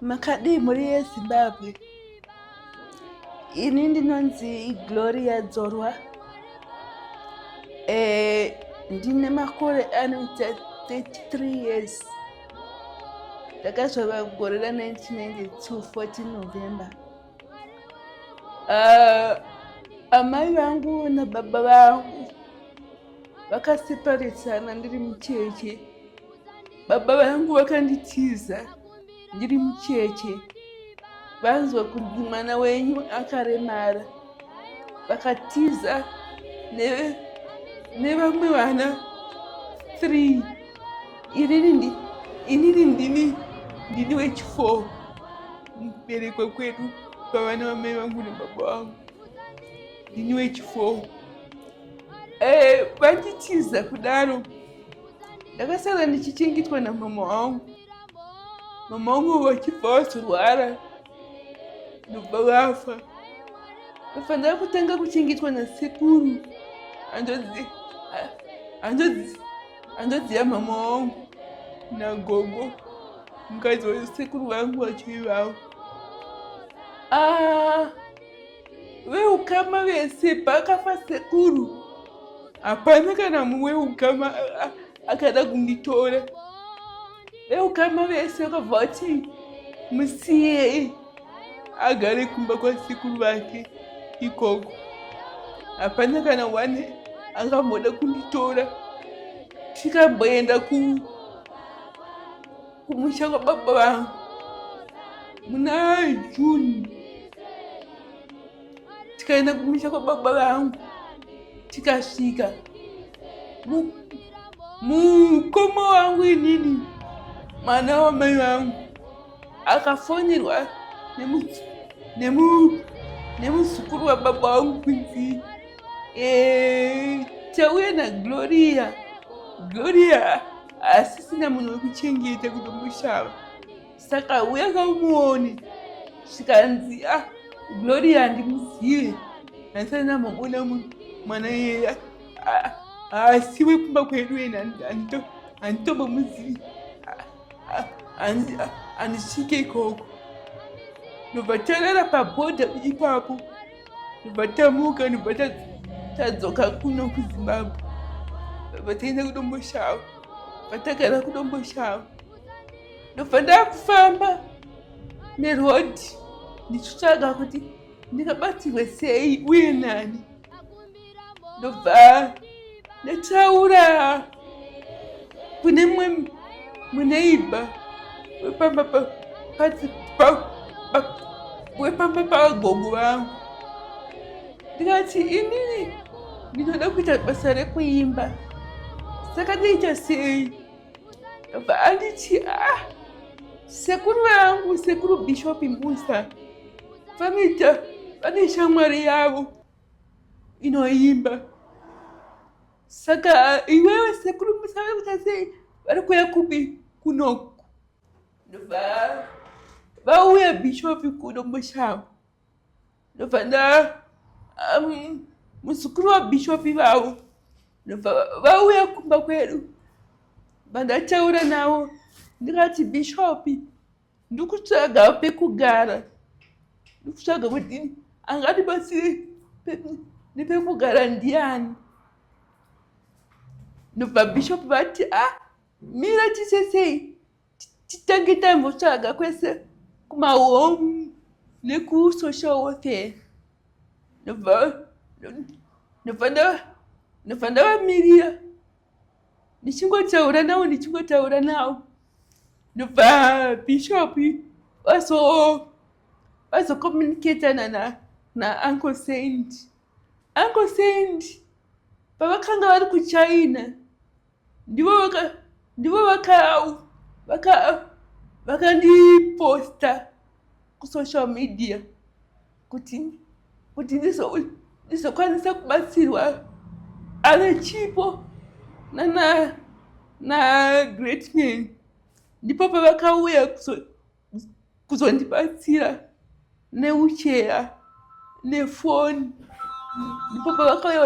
Makadi muri yeZimbabwe. Ini ndinonzi Gloria Dzorwa. Ndine makore anoita 33 years. Ndakazvarwa gore ra1992 14 November. Amai vangu nababa vangu vakaseparesana ndiri mucheche. Baba vangu vakanditiza ndiri mucheche. Vanzwa kuti mwana wenyu akaremara. Vakatiza nevamwe vana 3. Inini ndini wechi4 mukuberekwa kwedu pavana vamai vangu nababa vangu. Ndini wechi4. Vanditiza kudaro. Ndakasara ndichichengetwa namama wangu. Mama wangu vachibva vazorwara ndobva vafa. Vafanira kutanga kuchengetwa nasekuru. Andodziya mama wangu nagogo mukadzi wasekuru vangu vachiivavo. Veukama vese pakafa sekuru, hapana kana mumwe weukama akada kunditora. Veukama vese vakabva vati musiye agare kumba kwasekuru vake ikoko. Hapana kana wane akamboda kunditora. Tikamboenda kumusha kwababa vangu muna June. Tikaenda kumusha kwababa vangu, tikasvika mukoma wangu inini mwana wamai vangu akafonirwa nemuzukuru wababa vangu kunzi tauya naGloria. Gloria asisina munhu wekuchengeta kutomushava. Saka uya kaumuone. Zvikanzi Gloria handimuzive. Handisati ndambomboona mwana iyeye. Asi wekumba kwedu ena handitombomuzivi. Handisvike ikoko. Ndobva tarara pabhodha ipapo. Ndobva tamuka ndobva tadzoka kuno kuZimbabwe. Vataenda kudomboshava. Vatagara kudomboshava. Ndobva ndakufamba nerodhi ndichitsvaga kuti ndingabatsirwe sei uye nani. Ndobva ndataura kune mumwe muneiba wepamba pagogo vangu. Ndikati inini ndinoda kuita basa rekuimba. Saka ndiita sei? Ndobva anditi sekuru vangu, sekuru Bishop Musa vane shamwari yavo inoimba. Saka iwewe sekuru Musa vari kuita sei? Vari kuuya kupi kunoku. Ndobva vauya Bishop kudomboshava. Ndobva muzukuru waBishop vavo ndobva vauya kumba kwedu. Vandataura navo ndikati Bishop ndikutsvaga pekugara. Ndikutsvaga kuti angatibatsire nepekugara ndiani. Ndobva Bishop vati mira tisesei titange tambotsvaga kwese kumahome nekusocial welfare. Ndobva ndavamirira ndichingotaura navo. Ndobva Bishop vazokomuniketana naUncle Saint. Uncle Saint pavakanga vari kuChina ndivo vakandiposta kusocial media kuti ndizokwanisa kubatsirwa Alechipo na Great Man. Ndipo pavakauya kuzondibatsira neucheya nefoni. Ndipo pavakauya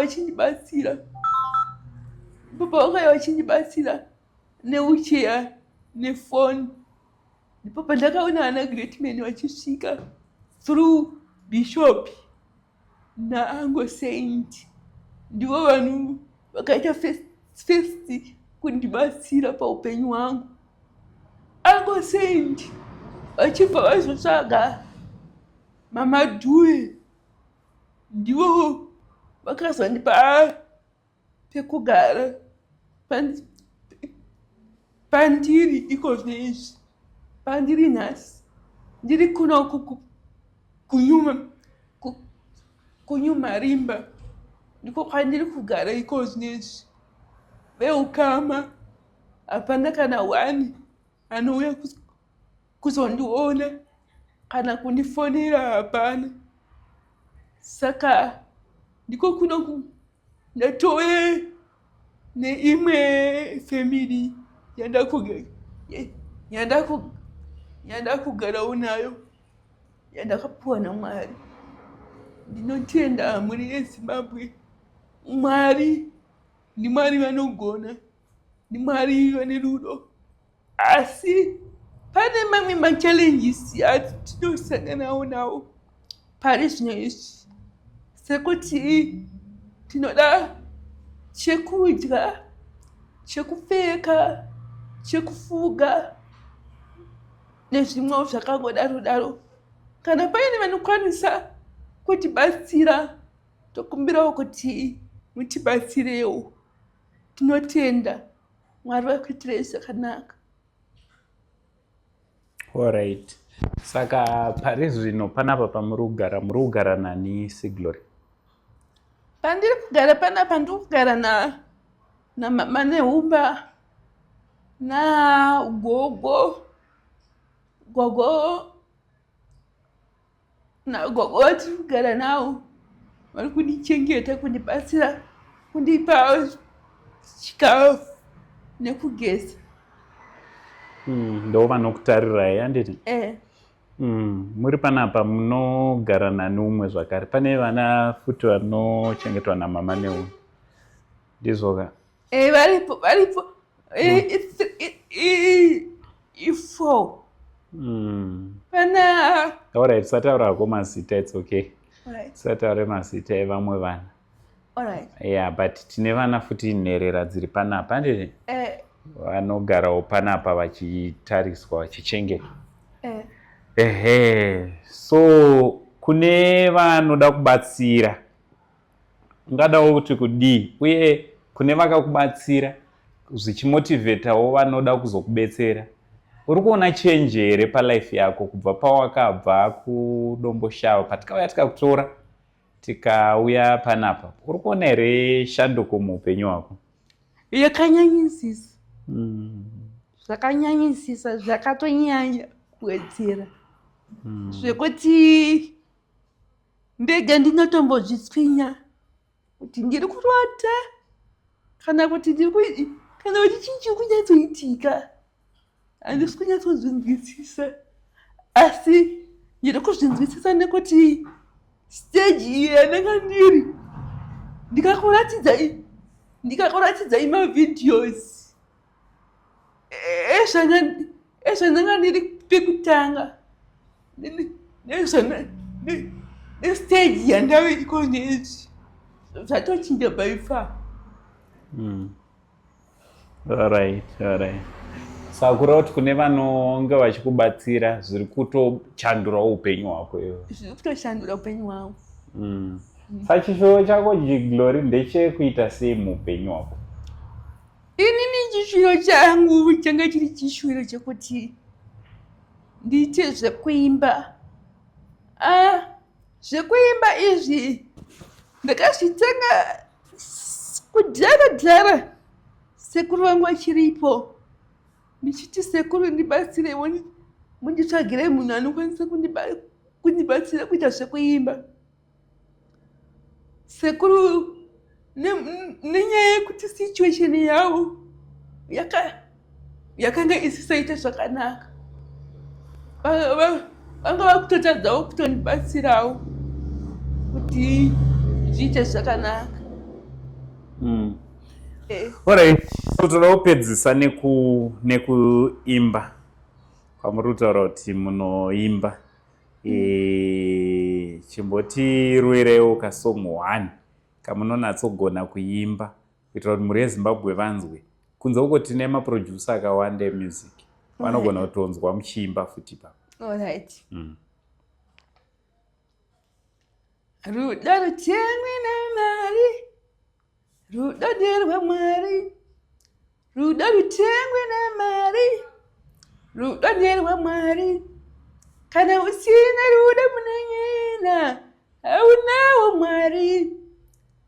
vachindibatsira neucheya nefoni. ndipo pandakaona ana great men vachisvika through bishop naango saint, ndivo vanhu vakaita first kundibatsira paupenyu hwangu. Ango saint vachibva vazotsvaga mama Due, ndivo vakazondipa pekugara pandiri iko zvinezvi, pandiri nhasi ndiri kuno kunyuma rimba, ndiko kwandiri kugara iko zvinezvi. Veukama hapana kana wani anouya kuzondiona kana kundifonera, hapana. Saka ndiko kuno ndatove neimwe family yandakugarawo nayo yandakapiwa naMwari. Ndinotenda muri yeZimbabwe, Mwari ndiMwari vanogona, ndiMwari vane rudo, asi pane mamwe machallenges atinosanganawo nawo pari zvino izvi, sekuti tinoda chekudya, chekupfeka, chekufuga nezvimwewo zvakangodaro daro. Kana paine vanokwanisa kutibatsira, tokumbirawo kuti mutibatsirewo. Tinotenda Mwari vakuitirei zvakanaka. Alright. Saka pari zvino panapa pamuri kugara nani Siglory? Pandiri kugara panapa ndiri kugara namama neHumba nagogo vatiri kugara navo, vari kundichengeta, kundibatsira, kundipa chikafu nekugeza. Ndo vanokutarirai handiti? Muri panapa munogara nani umwe zvakare? Pane vana futi vanochengetwa namama neHumba, ndizvoka? Varipo i4. Pana alright, tisataurako mazita, it's okay. Alright. Tisataure mazita evamwe vana. Alright. Yeah, but tine vana futi nherera dziri panapa handiti? Vanogarawo panapa vachitariswa, vachichengetwa. So kune vanoda kubatsira, ungadawo kuti kudii, uye kune vakakubatsira zvichimotivhetawo vanoda kuzokubetsera. Uri kuona change here palife yako kubva pawakabva kudomboshava patikauya tikakutora tikauya panapa? Uri kuona here shanduko muupenyu hwako? Yakanyanyisisa. Zvakanyanyisisa, zvakatonyanya kuwedzera. Zvekuti ndega ndinotombozvitsvinya kuti ndiri kurota kana kuti chii chiri kunyatsoitika. Handisi kunyatsozvinzwisisa, asi ndiri kuzvinzwisisa nekuti stage iyi yandanga ndiri, ndikakuratidzai mavideos ezvandanga ndiri pekutanga nestage yandave iko nezvi, zvatochinja by far. Alright. Sakura kuti kune vanonge vachikubatsira zviri kutochandurawo upenyu hwako iwe? Zviri kutoshandura upenyu hwangu. Sachishuwo chako Glory ndechekuita sei muupenyu hwako? Inini chishuwo changu changa chiri chishuwo chekuti ndiite zvekuimba. Zvekuimba izvi ndakazvitanga kudhara sekuru vangu vachiripo. Ndichiti sekuru ndibatsirewo, munditsvagire munhu anokwanisa kundibatsira kuita zvekuimba. Sekuru nenyaya yekuti situation yavo yakanga isisaita zvakanaka, vanga vakutotadzawo kutondibatsirawo kuti zviite zvakanaka. Alright, so toda kupedzisa nekuimba. kwamuri kutaura kuti munoimba. Chimbotiruirewo kasong 1 kamunonatsogona kuimba kuitira kuti muri veZimbabwe vanzwe. Kunze uko tine maproducer akawanda emusic. Vanogona kutonzwa muchiimba futi pa. All right. Rudo rutengwe namari, rudo nderwaMwari, rudo rutengwe namari, rudo nderwaMwari. Kana usina rudo munanyena, haunawo Mwari.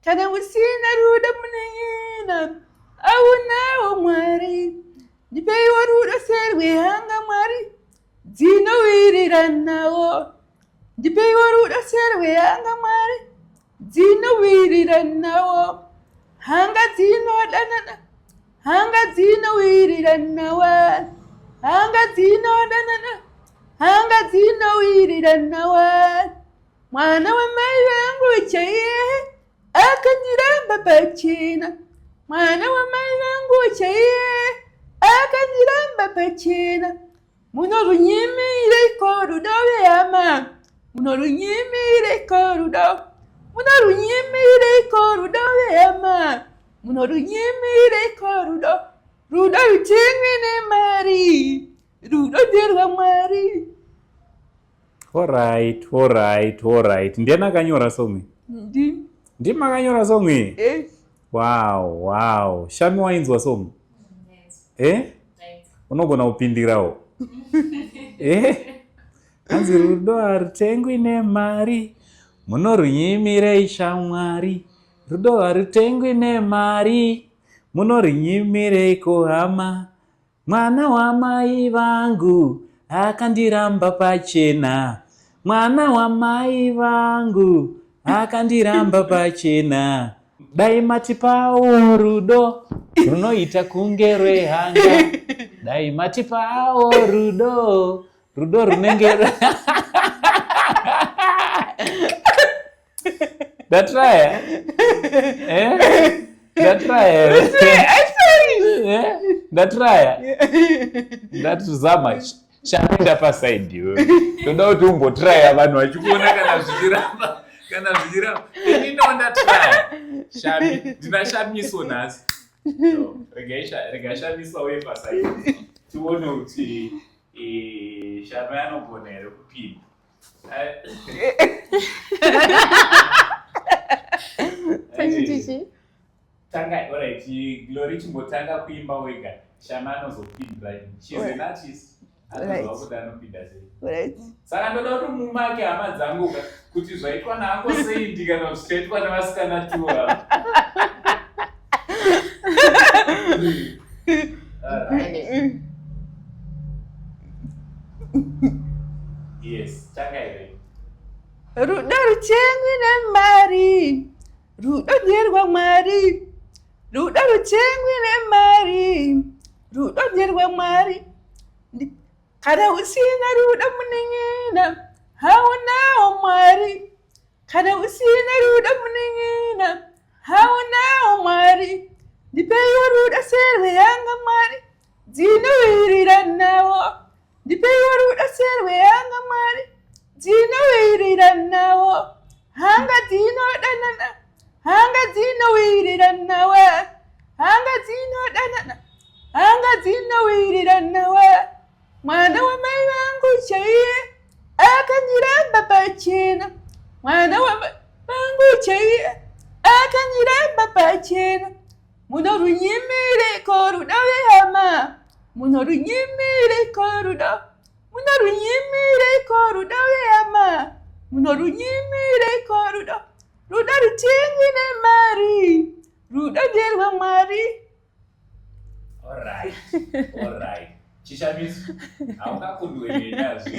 Kana usina rudo munanyena, haunawo Mwari. Ndipeiwo rudo serwehanga Mwari, dzinowiriranawo. Ndipeiwo rudo serwehanga Mwari, dzinowiriranawo. Hanga dzinodanana, hanga dzinowiriranawa. Hanga dzinodanana, hanga dzinowiriranawa. Mwana wamai vangu chaiye akandiramba pachena. Mwana wamai vangu chaiye akandiramba pachena. Munorunyimire rudo vehama, munorunyimire rudo, munorunyimire rudo vehama, munorunyimire rudo. Rudo rutengwe namari, rudo nderwaMwari. Alright. Ndiani akanyora song? Ndimi makanyora song iyi? Wow. Shami wainzwa song? Unogona kupindirawo? Hanzi rudo harutengwi nemari, munorunyimire shamwari. Rudo harutengwi nemari, munorunyimire hama. Mwana wamai vangu akandiramba pachena. Mwana wamai vangu akandiramba pachena. Dai matipawo rudo runoita kunge rwehanga. Dai matipawo rudo runenge Datry. Datuzama chapinda pasaidi iwe. Toda kuti umbotrya vanhu vachikuona kana zvichiramba. Ndinonda try. Shami, ndinashamiso nhasi. Rega shamiso we pasaidi. Tione kuti Shami anogona here kupinda. Alright, Glory chimbotanga kuimba wega. Shami anozopindira. She's an artist. Right. Saka ndoda kuti mumake hama dzangu kuti zvaitwa naango Saidi kana zvichaitwa navasikana tuwa. Yes, tanga here. Rudo rutengwe namari, rudo nderwaMwari. Rudo rutengwe namari, rudo nderwaMwari. Kana usina rudo munanyena, haunawo Mwari. Kana usina rudo munanyena, haunawo Mwari. Ndipeiwo rudo serwehanga Mwari, dzinowiriranawo. Ndipeiwo rudo serwehanga Mwari, dzinowiriranawo. Hanga dzinodanana, hanga dzinowiriranawa. Hanga dzinodanana, hanga dzinowiriranawa. Mwana wamai vangu chaiye akandiramba pachena. Mwana wamai vangu chaiye akandiramba pachena. Munorunyimire rudo vehama, munorunyimire rudo, munorunyimire rudo vehama, munorunyimire rudo. Rudo rutengwe namari, rudo nderwaMwari. Alright. Chishamiso, haungakundwe nazi.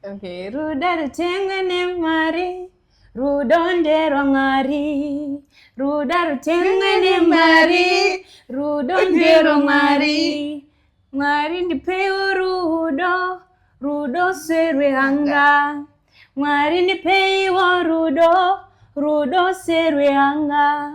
Okay, rudo rutengwe namari, rudo nderwaMwari. Rudo rutengwe namari, rudo nderwaMwari. Mwari ndipeiwo rudo serwehanga. Mwari ndipeiwo rudo serwehanga.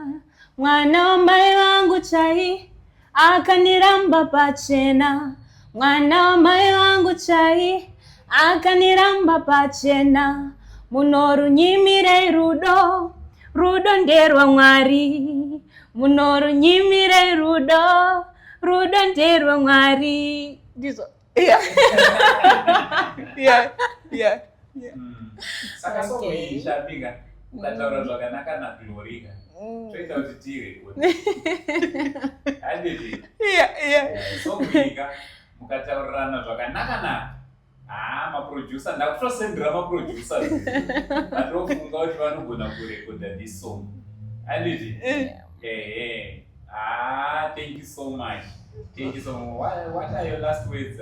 Mwana wamai vangu chai akandiramba pachena. mwana wamai wangu chai akaniramba pachena. Munorunyimire rudo, rudo nderwa Mwari. Munorunyimire rudo, rudo nderwa Mwari. Ndizo. Yeah. Yeah. Yeah. Saka soko ishabika ukataura zvakanaka na Glory toita kuti tire handiti sokubika mukataurirana zvakanaka na maproducer ndakutosendera maproducer vandofunga kuti vanogona kurekodha this song handiti thank you so much. Thank you so much. What are your last words,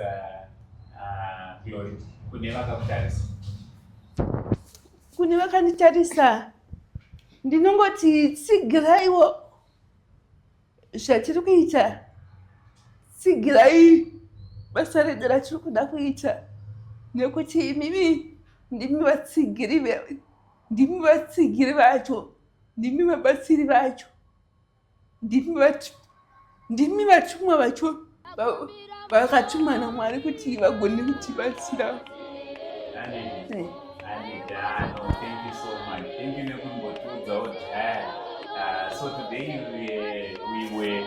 Glory? Kune vakakutarisa. Kune vakanditarisa ndinongoti tsigiraiwo zvatiri kuita, tsigirai basa redu ratiri kuda kuita, nekuti mimi ndimi vatsigiri vacho, ndimi vabatsiri vacho, ndimi vatumwa vacho vakatumwa naMwari kuti vagone kutibatsira. Thank you so much. Thank you nekumbotiudzawo dhaya. So today we were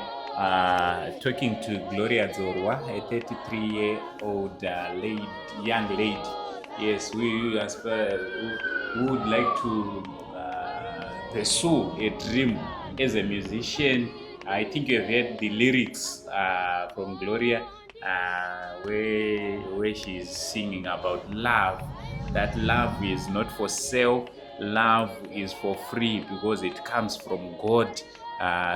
talking to Gloria Dzorwa, a 33-year-old young lady. Yes, we would like to pursue a dream as a musician. I think you have heard the lyrics from Gloria, where she is singing about love. That love is not for sale, love is for free because it comes from God.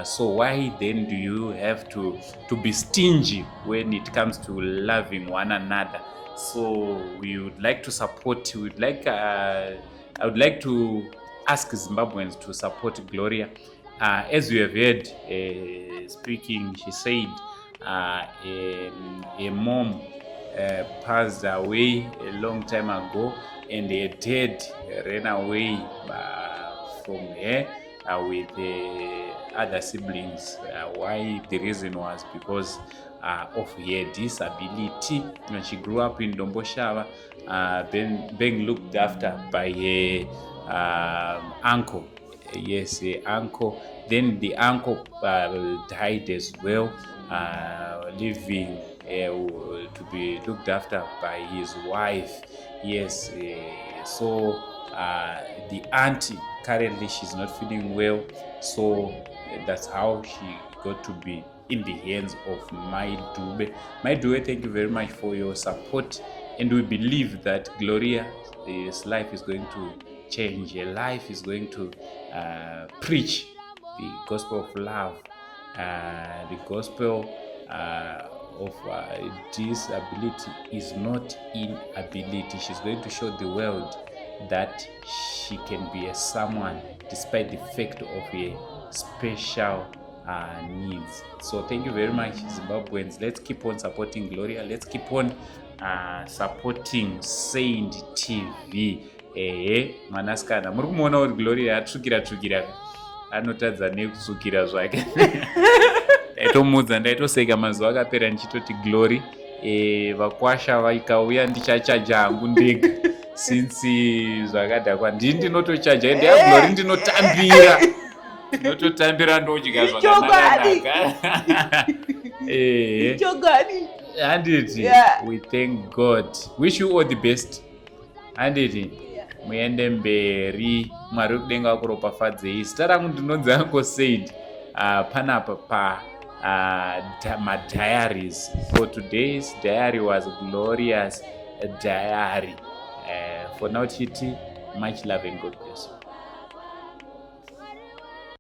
So why then do you have to be stingy when it comes to loving one another? So we would like to support, I would like to ask Zimbabweans to support Gloria. As you have heard speaking, she said a mom passed away a long time ago, and her dad ran away from her with other siblings. Why? The reason was because of her disability. When she grew up in Domboshava, being looked after by her uncle. Yes, her uncle. Then the uncle died as well, leaving to be looked after by his wife. Yes, so the auntie, currently she's not feeling well, so that's how she got to be in the hands of Mai Dube. Mai Dube, thank you very much for your support, and we believe that Gloria's life is going to change. Her life is going to preach the gospel of love, the gospel of disability is not inability. She's going to show the world that she can be a someone despite the fact of a special needs. So thank you very much, Zimbabweans. Let's keep on supporting Gloria. Let's keep on supporting Saint TV. Manaskana muri kumuona kuti Gloria atsvukira anotadza nekutsvukira zvake. Ndaitomudza ndaitoseka mazuva akapera ndichitoti Glory vakwasha vaikauya ndichachaja hangu ndega since zvakadhakwa ndinotochaja Glory ndinototambira ndodya zvakanaka. Handiti, we thank God. Wish you all the best. Handiti, muende mberi, Mwari kudenga akuropafadzei. Zita rangu ndinonzi Uncle Said. Panapa my diaries. For today's diary was Gloria's diary. For now, Chiti, much love and God bless you.